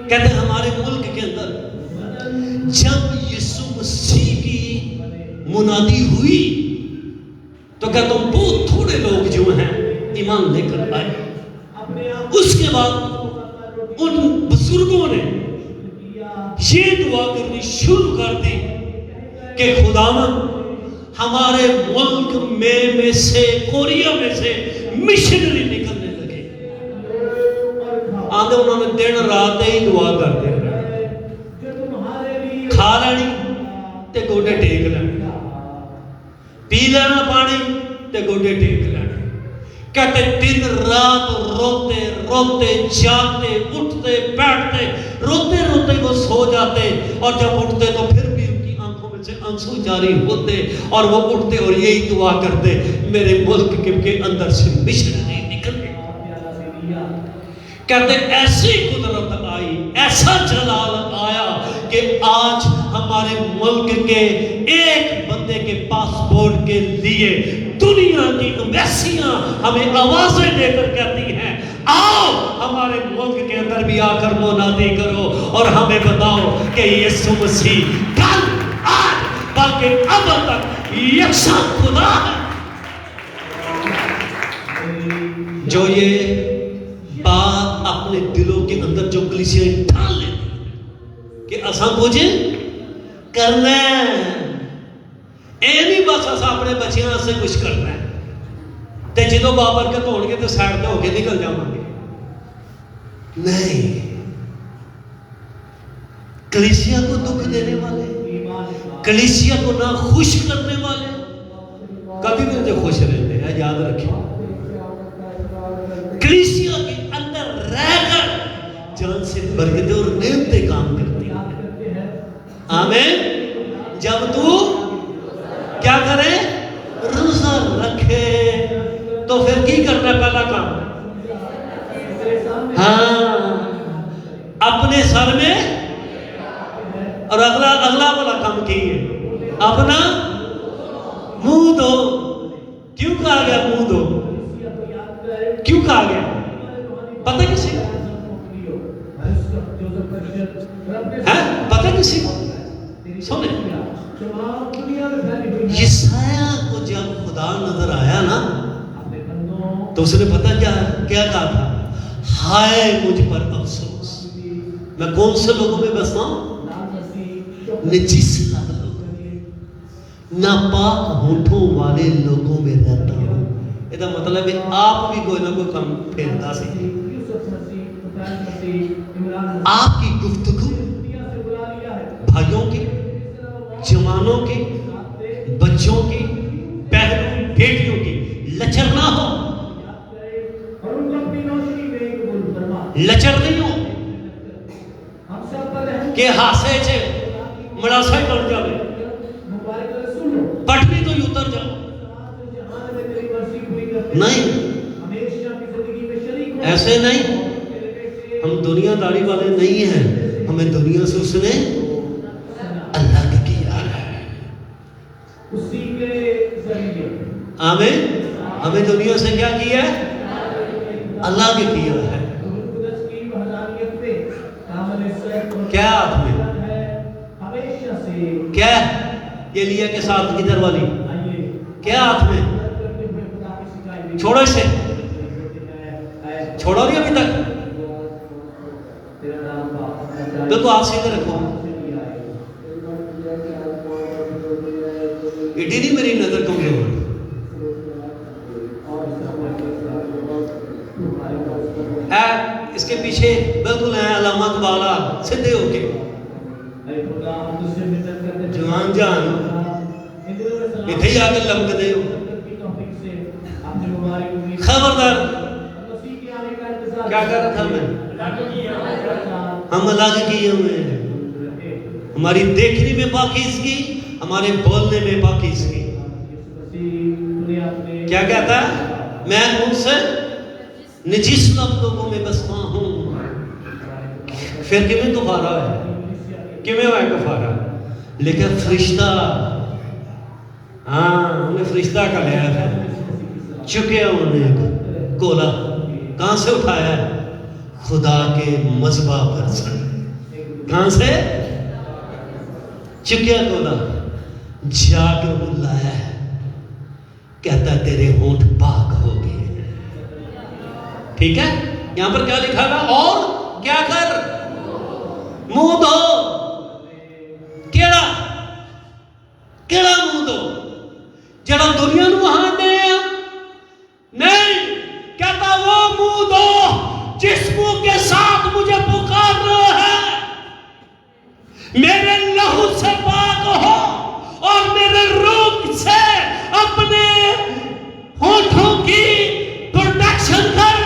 کہتے ہیں ہمارے ملک کے اندر جب یسوع مسیح کی منادی ہوئی تو کہتا ہوں بہت تھوڑے لوگ جو ہیں ایمان لے کر آئے. اس کے بعد ان بزرگوں نے یہ دعا کرنی شروع کر دی کہ خداوند ہمارے ملک میں سے کوریا میں سے مشنری نکلنے لگے. آدھے انہوں نے دن رات ہی دعا کرتے ہیں، کھا لینی تے گوڈے ٹیک لینے، پی لینا پانی تے گوڈے ٹیک لینے. کہتے دن رات روتے روتے جاتے اٹھتے بیٹھتے، روتے روتے وہ سو جاتے اور جب اٹھتے تو پھر بھی ان کی آنکھوں میں سے آنسو جاری ہوتے اور وہ اٹھتے اور یہی دعا کرتے میرے ملک کے اندر سے مشنری نکلے. کہتے ایسی قدرت آئی، ایسا جلال آیا کہ آج ہمارے ملک کے ایک بندے کے پاسپورٹ کے لیے دنیا کی ایمبیسیاں ہمیں آوازیں دے کر کہتی ہیں آؤ ہمارے ملک کے اندر بھی آ کر منادی کرو اور ہمیں بتاؤ کہ یسوع مسیح کل آج بلکہ اب تک یکساں خدا ہے. جو یہ بات اپنے دلوں کے اندر جو کلیسیاں ڈال لیتی کہ اساں کچھ کرنا ہے، اے نہیں بس اساں اپنے بچیاں سے کچھ کرنا ہے تے جدوں بابرکت ہون گے تو سائڈ تے ہو کے نکل جاواں گے. نہیں، کلیسیا کو دکھ دینے والے، کلیسیا کو نہ خوش کرنے والے تو خوش رہتے ہیں، یاد رکھیں کلیسیا کے اندر رہ کر جان سے برکتیں اور نعمتیں کام کرتی ہیں. آمین. جب تو کیا کرے؟ روزہ رکھے. تو پھر کی کرنا ہے؟ پہلا کام ہاں اپنے سر میں، اور اگلا والا کام کی ہے اپنا منہ دو. کیوں کہا گیا منہ دو؟ کیوں کہا گیا پتہ کسی کو؟ پتہ کسی کو؟ سنیں یسایہ کو جب خدا نظر آیا نا تو اس نے پتہ کیا کہا تھا؟ ہائے مجھ پر افسوس، میں کون سے لوگوں میں بستا ہوں؟ نجس لوگوں، ناپاک ہونٹوں والے لوگوں میں رہتا ہوں. یہ مطلب ہے آپ بھی کوئی نہ کوئی کام پھیرتا سی. آپ کی گفتگو بھائیوں کی، جوانوں کی، بچوں کی، بہنوں بیٹیوں کی لچر نہ ہو. لچر نہیں ہو کہ ہاسے چھے مڑاسا ہی کر جاوے، پٹنی تو ہی اتر جاؤ. نہیں، ایسے نہیں. ہم دنیا داری والے نہیں ہیں. ہمیں دنیا سے اس نے الگ کیا ہے. ہمیں دنیا سے کیا کیا ہے؟ الگ کیا ہے. کیا ہاتھ میں؟ کیا یہ لیا کے ساتھ کدھر والی؟ کیا ہاتھ میں؟ چھوڑو اسے، چھوڑو نہیں ابھی تک. تو ہاتھ سیدھے رکھو. اٹی نہیں میری نظر کمزور ہے. اس کے پیچھے بالکل ہے علامات والا سدھے ہو کے. جوان جان اتنے ہی آگے لمک دے ہو. خبردار. کیا کر رہا تھا میں؟ ہم الگ کیے ہوئے ہیں. ہماری دیکھنے میں پاکیزگی، ہمارے بولنے میں پاکیزگی. کیا کہتا ہے؟ میں ان سے نجس لوگوں میں بستا ہوں. پھر کیوں کفارہ ہے؟ کیوں ہے کفارہ؟ لیکن فرشتہ، ہاں انہیں فرشتہ کا لیا ہے. چکے انہوں نے کولا کہاں سے اٹھایا ہے؟ خدا کے مذبح پر سے. کہاں سے؟ چکیا کولا جا کے بلایا ہے. کہتا تیرے ہونٹ پاک ہو گئے. ٹھیک ہے، یہاں پر کیا لکھا گا؟ اور کیا کر؟ منہ دو. کیڑا منہ دو؟ جڑا دنیا نو وہاں دے نہیں. کہتا وہ منہ دو جس منہ کے ساتھ مجھے پکار رہا ہے. میرے لہو سے پاک ہو اور میرے روح سے اپنے ہونٹوں کی پروٹیکشن کر.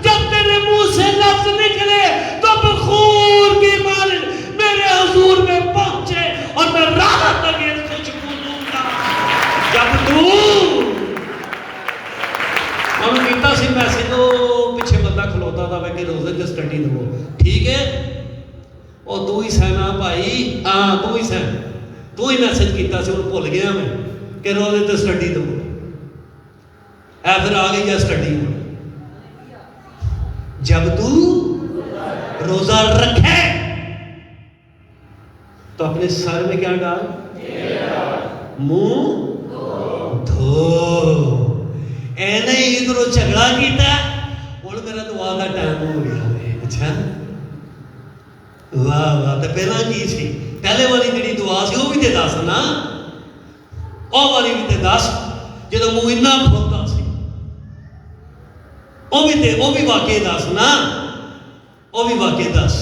جب تیرے منہ سے لفظ نکلے تو بخور کی مانند میرے حضور میں پہنچے اور میں راحت لگے تجھ کو دوں گا. جب تو ہم کیتا سی میسج تو پیچھے بندہ کھلوتا تھا کہ روزے تے سٹڈی دو. ٹھیک ہے، اور تو ہی سہنا بھائی. ہاں تو ہی سہنا، تو ہی میسج کیتا سی. اور بھول گیا میں کہ روزے تے سٹڈی دو. اے پھر آ گئی ہے سٹڈی. جب تو روزہ رکھے تو اپنے سر میں کیا ڈال؟ منہ دھو. اے نہیں ادھر جھگڑا کیتا اور میرا دعا کا ٹائم ہو گیا. اچھا واہ واہ. تو پہلا کی سی؟ پہلے والی جڑی دعا سی وہ بھی تے دس نا. وہ والی بھی تے دس جدو منہ اتنا کھولتا سی. وہ بھی واقعی دس نا. وہ بھی واقعی دس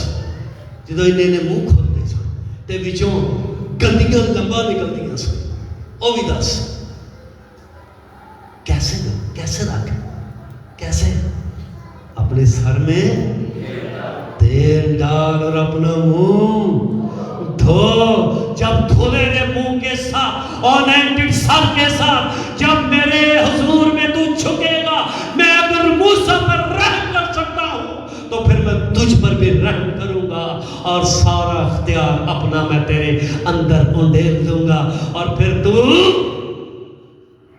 جدو انہیں منہ کھولتے سن تے بچوں گندیاں لمبا نکلدیاں سن. وہ بھی دس. کیسے رکھ؟ کیسے؟ اپنے سر میں تیل ڈال اور اپنا منہ دھو. جب دھلے نے منہ کے ساتھ اور انائنٹڈ سر کے ساتھ جب میرے حضور میں تو جھکے گا، میں اگر موسیٰ پر رحم کر سکتا ہوں تو پھر میں تجھ پر بھی رحم کروں گا اور سارا اختیار اپنا میں تیرے اندر انڈیل دوں گا، اور پھر تو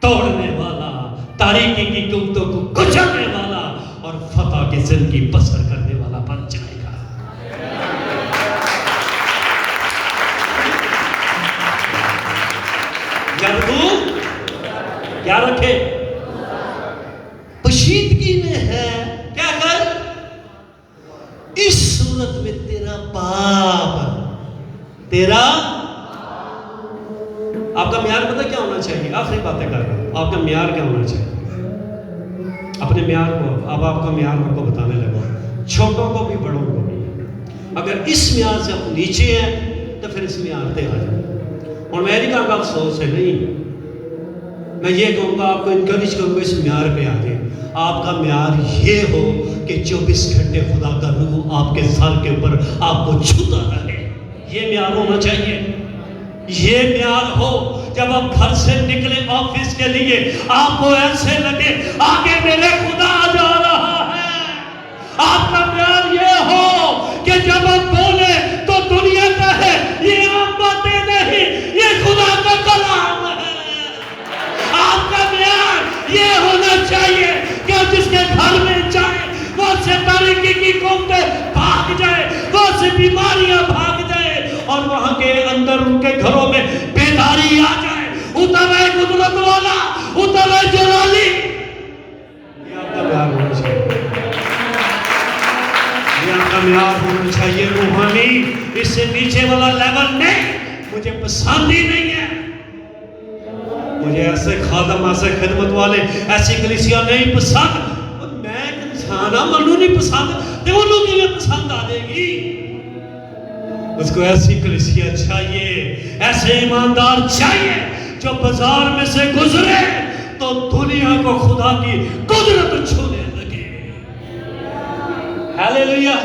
توڑنے والا، تاریکی کی قوتوں کو کچلنے والا اور فتح کی زندگی بسر کرنے والا بن جائے گا. جب تو کیا رکھے؟ پشیدگی میں ہے، کیا کر؟ اس صورت میں تیرا باپ، تیرا آپ کا معیار پتہ کیا ہونا چاہیے؟ آخری باتیں کر رہا ہوں. آپ کا معیار کیا ہونا چاہیے؟ اپنے معیار کو اب آپ کا معیار آپ کو بتانے لگا، چھوٹوں کو بھی بڑوں کو بھی. اگر اس معیار سے آپ نیچے ہیں تو پھر اس معیار پہ آ جائیں. اور میں نہیں کہا کہ افسوس ہے، نہیں، میں یہ کہوں گا آپ کو انکریج کروں گا اس معیار پہ آ جائیں. آپ کا معیار یہ ہو کہ 24 گھنٹے خدا کا روح آپ کے سر کے اوپر آپ کو چھوتا رہے. یہ معیار ہونا چاہیے. یہ معیار ہو جب آپ گھر سے نکلے آفس کے لیے آپ کو ایسے لگے آگے میرے خدا جا رہا ہے. آپ کا معیار یہ ہو کہ جب آپ بولے تو دنیا کا ہے یہ عام باتیں نہیں، یہ خدا کا کلام ہے. آپ کا معیار یہ ہونا چاہیے کہ جس کے گھر میں جائے وہ سے تاریکی کی قوتیں بھاگ جائے، وہ سے بیماریاں بھاگ جائے، اور وہاں کے اندر ان کے گھروں میں بیداری آ جائے. اتر ہے قدرت والا، اتر ہے جلالی. یہ آپ کا معیار ہونا چاہیے. یہ آپ کا معیار ہونا چاہیے روحانی. اس سے نیچے والا لیول نہیں، مجھے پسند ہی نہیں ہے. مجھے ایسے خادم، ایسے خدمت والے، ایسی کلیسیا نہیں پسند. میں انسان ہوں، منو نہیں پسند تو انہوں کی میں پسند آ جائے گی. اس کو ایسی کلیسیا چاہیے، ایسے ایماندار چاہیے جو بازار میں سے گزرے تو دنیا کو خدا کی قدرت چھونے لگے. ہیلیلویا.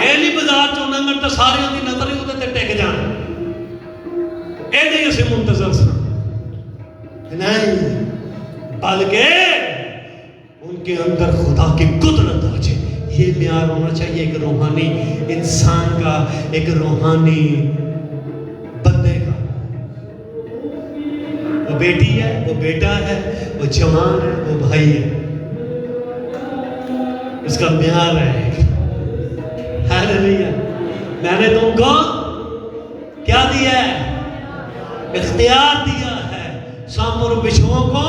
ایلی بازار چوں ننگن تو سارے دی نظر ہی تے ٹک جان. اے نہیں اسے منتظر سن، نہیں، بلکہ ان کے اندر خدا کی قدرت آ جائے. یہ معیار ہونا چاہیے ایک روحانی انسان کا، ایک روحانی بندے کا. وہ بیٹی ہے، وہ بیٹا ہے، وہ جوان ہے، وہ بھائی ہے. اس کا معیار ہے. ہیلیلویا. میں نے تم کو کیا دیا ہے؟ اختیار دیا ہے. ساموں اور بچھوؤں کو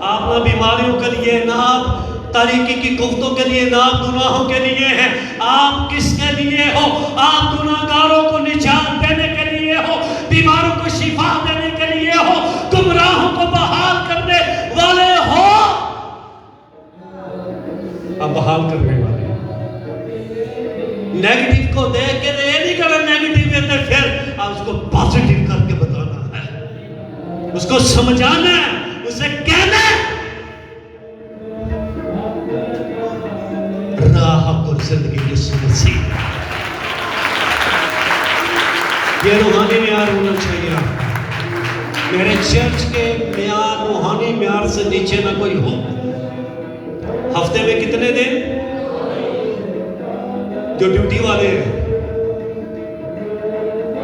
آپ نہ بیماریوں کے لیے، نہ آپ تاریکی کی قوتوں کے لیے، نہ آپ گناہوں کے لیے ہیں. آپ کس کے لیے ہو؟ آپ گناہگاروں کو نجات دینے کے لیے ہو، بیماروں کو شفا دینے کے لیے ہو، گمراہوں کو بحال کرنے والے ہو. آپ بحال کرنے والے ہیں. نیگیٹو کو دیکھ کے یہ نہیں کرنا نیگیٹو دیتے، پھر آپ اس کو پازیٹیو کر کے بتانا ہے، اس کو سمجھانا ہے، اسے کہنا ہے راہ اور زندگی یسوع مسیح. یہ روحانی معیار ہونا چاہیے. میرے چرچ کے معیار روحانی معیار سے نیچے نہ کوئی ہو. ہفتے میں کتنے دن؟ جو ڈیوٹی والے ہیں،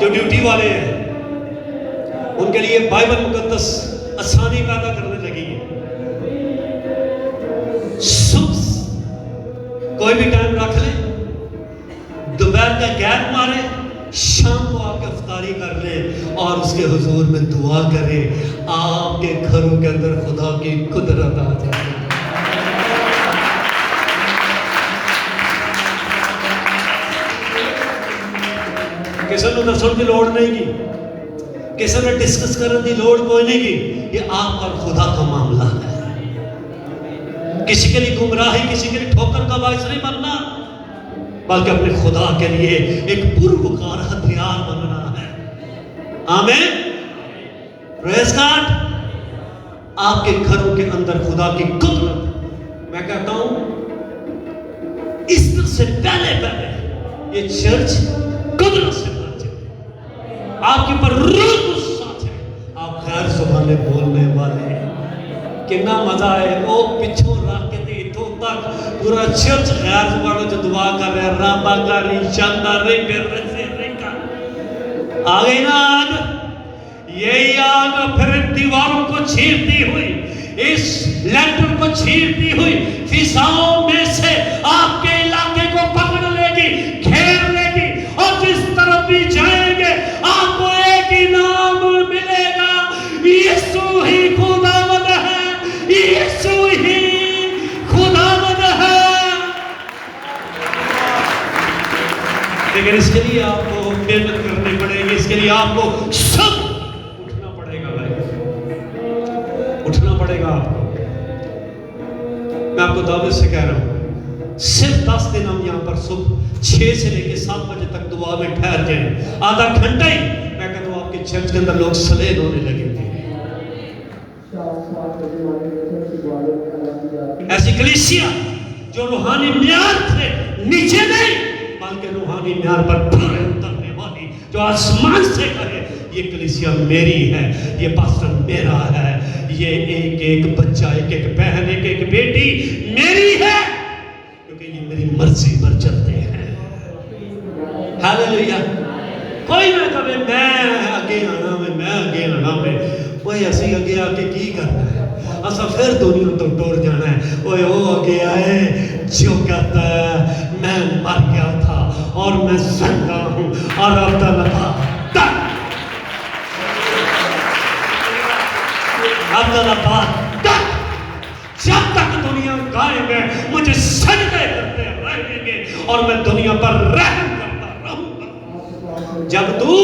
جو ڈیوٹی والے ہیں ان کے لیے بائبل مقدس آسانی پیدا کرنے لگی ہے. صبح کوئی بھی ٹائم رکھ لیں، دوپہر کا گیپ مارے، شام کو آپ کے افطاری کر لیں اور اس کے حضور میں دعا کریں. آپ کے گھروں کے اندر خدا کی قدرت آ جائے. کسی نے دسن کی لوڑ نہیں کی، کسی نے ڈسکس کرنے کی لوڑ کوئی نہیں کی. یہ آپ اور خدا کا معاملہ ہے. کسی کے لیے گمراہی، کسی کے لیے ٹھوکر کا باعث نہیں بننا، بلکہ اپنے خدا کے لیے ایک پروکار ہتھیار بننا ہے. آمین. پریز گاڈ. آپ کے گھروں کے اندر خدا کی قدرت. میں کہتا ہوں ایسٹر سے پہلے یہ چرچ قدرت سے بھر جائے. آپ کے پر روح غصہ ہے. آپ غیر زبانیں بولنے والے ہیں. کتنا مزہ ہے. وہ پچھوں رکھ کے اتوں تک پورا چرچ غیر زبانوں سے دعا کر رہے ہیں. رابا کاری چاندہ رنگ رکا. آ گئی نا آگ. یہی آگ پھر دیواروں کو چیرتی ہوئی, اس لینٹر کو چیرتی ہوئی فضاؤں میں سے آپ کے علاقے کو پکڑ لے گی, گھیر لے گی, اور جس طرف بھی جائیں گے آپ کو ایک ہی نام ملے گا, یسوع ہی خداوند ہے, یسوع ہی خداوند ہے. لیکن اس کے لیے آپ کو محنت کرنی پڑے گی. اس کے لیے آپ کو سب اٹھنا پڑے گا. اٹھنا پڑے گا. میں آپ کو دعوت سے کہہ رہا ہوں, صرف 10 دن ہم یہاں پر صبح 6 سے لے کے 7 بجے تک دعا میں ٹھہر جائیں. آدھا گھنٹہ ہی میں کہتا ہوں آپ کے چرچ کے اندر لوگ سلیل ہونے لگیں گے. ایسی کلیسیا جو روحانی معیار تھے نیچے نہیں بلکہ روحانی معیار پر پورے اترنے والی, جو آسمان سے کہے یہ کلیسیا میری ہے, یہ پاسٹر میرا ہے, یہ ایک ایک بچہ, ایک ایک بہن, ایک ایک بیٹی میری ہے, کیونکہ یہ میری مرضی پر چلتے ہیں. ہاللیلویا. کوئی نہ کہے میں اگے آنا میں اگے آنا میں, وہی اسی اگے آ کے کی کرنا ہے. اسا پھر دنیا تو ٹور جانا ہے. اوے وہ اگے آئے جو کہتا ہے میں مر گیا تھا اور میں زندہ ہوں اور اب تک جب تک دنیا قائم ہے مجھے سجدے کرتے رہیں گے اور میں دنیا پر رحم کرتا رہوں گا. جب تو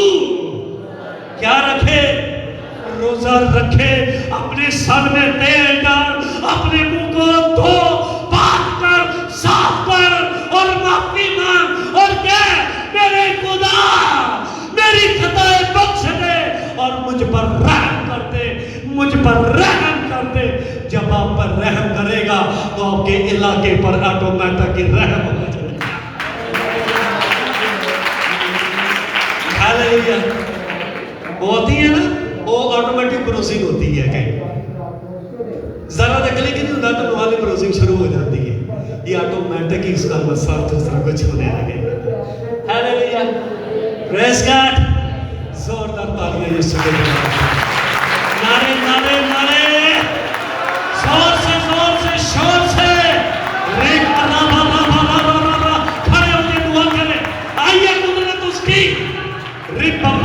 کیا رکھے, روزہ رکھے, اپنے سر میں تیل ڈال, اپنے منہ کو دھو, پاک کر, صاف کر اور معافی مانگ اور کہہ میرے خدا میری خطائیں بخش دے اور مجھ پر رحم کر دے, مجھ پر رحم کر دے. جب آپ پر رحم کرے گا تو آپ کے علاقے پر آٹومیٹک رحم ہو جائے گا. ہاللیلویا. وہ ہوتی ہے نا, وہ آٹومیٹک پروسنگ ہوتی ہے. کہیں ذرا تک کلک نہیں ہوتا تو روحانی پروسنگ شروع ہو جاتی ہے. یہ آٹومیٹک ہی اس کا مسئلہ دوسرا کچھ ہونے لگے گا. ہاللیلویا. پریز گاڈ. زوردار تالیاں یسوع کے نام. نعرے نعرے نعرے, زور سے شور سے کھڑے ہو کے دعا کریں. آئیے قدرت اس کی رشن